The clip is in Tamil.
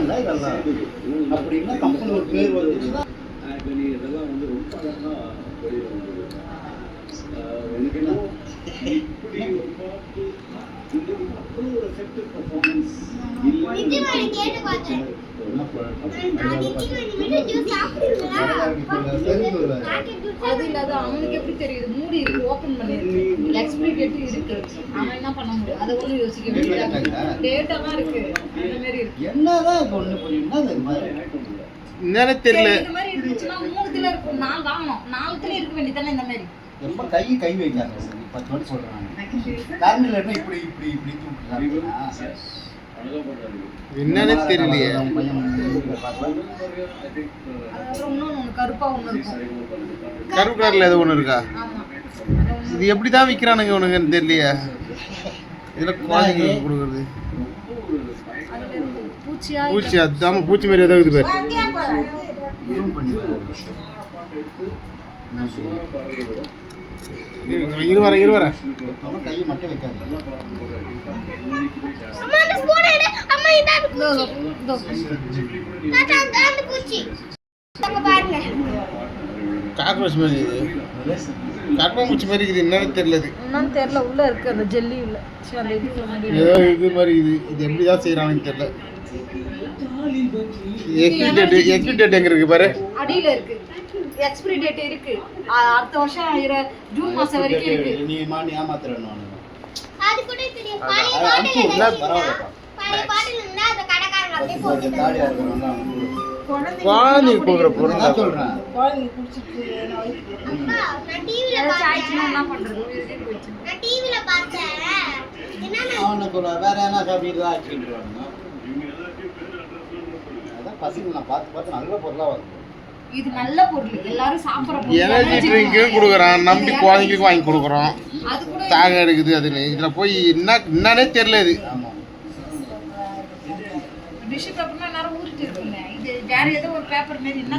இல்லை இதெல்லாம் அப்படின்னா கம்பெனி ஒரு பேர் வந்துச்சுன்னா இதெல்லாம் வந்து ரொம்ப அழகாக வெளியே வந்தது. எனக்கு என்ன இப்படி ஒரு பாட்டு அவ்வளோ ஒரு எஃபெக்டிவ் பர்ஃபார்மன்ஸ் இல்லை. அது இல்லாத அவனுக்கு எப்படி தெரியுது? மூடி இருக்கு, ஓபன் பண்ணிருக்கு, எக்ஸ்பிரி டேட் இருக்கு. அவன் என்ன பண்ண முடியும்? அதை ஒன்றும் யோசிக்க வேண்டியது. டேட்டெல்லாம் இருக்கு, அந்த மாதிரி இருக்கு. என்னதான் ஒன்று புரியும்னா அது மாதிரி என்னன்னு தெரியல. இந்த மாதிரி இருந்துச்சுன்னா 3 இருக்கும், 4 வாங்கணும். 4 இருக்க வேண்டியதானே இந்த மாதிரி. ரொம்ப கை வைக்காங்க. 10 வாட்டி சொல்றாங்க. கரண்ட் இல்லைன்னா இப்படி இப்படி இப்படி தூக்குறாங்க. என்னன்னு தெரியலையே. கருப்பா ஒண்ணு இருக்கும். கருப்பு கலர்ல ஏதோ ஒண்ணு இருக்கா? இது எப்படிதான் விக்கிறானுங்க உனக்குன்னு தெரியலையே. இதுல குழந்தைங்களுக்கு கொடுக்குறது பூச்சி, அதாம பூச்சி மாதிரி ஏதோ இருக்குது பாரு. இருவர கையை மட்டும் வைக்காது. காக்ரோச் மாதிரி இது, கர்ப்பாம்பூச்சி மாதிரி இருக்குது. என்னன்னு தெரியல. என்னன்னு தெரியல. உள்ள இருக்கு அந்த ஜெல்லி உள்ள. ஏதோ இது மாதிரி இது. இது எப்படிதான் செய்யறாங்கன்னு தெரியல. எக்ஸ்பிரி டேட் எங்க இருக்கு பாரு. அடியில இருக்கு. எக்ஸ்பிரி டேட் இருக்கு. அடுத்த வருஷம் ஜூன் மாசம் வரைக்கும் இருக்கு. நீ மானி ஏமாத்துறேன்னு நானு. அது கூட தெரியும். பழைய பாட்டில் இருந்தா அந்த கடைக்காரங்க அப்படியே போட்டு தாடியா இருக்கறவங்க குழந்தைக்கு கொடுக்குற பொருள் நான் சொல்றேன். குழந்தைங்க குடிச்சிட்டு அப்பா நான் டிவில ஆயிடுச்சுன்னா என்ன பண்றது? நான் டிவில பார்த்தேன். என்னன்னா அவனுக்கு வேற என்ன சாப்பிட்டு ஆச்சுன்றாங்க. அதான் பசங்க நான் பார்த்து நல்ல பொருளா வருது. இது நல்ல பொருள், எல்லாரும் சாப்பிடுற பொருள். எனர்ஜி ட்ரிங்க்கும் கொடுக்குறான், நம்பி குழந்தைங்களுக்கு வாங்கி கொடுக்குறோம். அது கூட தாக எடுக்குது. அது இதுல போய் என்னன்னே தெரியல. இது ஆமா. டிஷ்யூ பேப்பர்னா எல்லாரும் ஊறிட்டு இருக்குங்க. இது வேற ஏதோ ஒரு பேப்பர் மாதிரி என்ன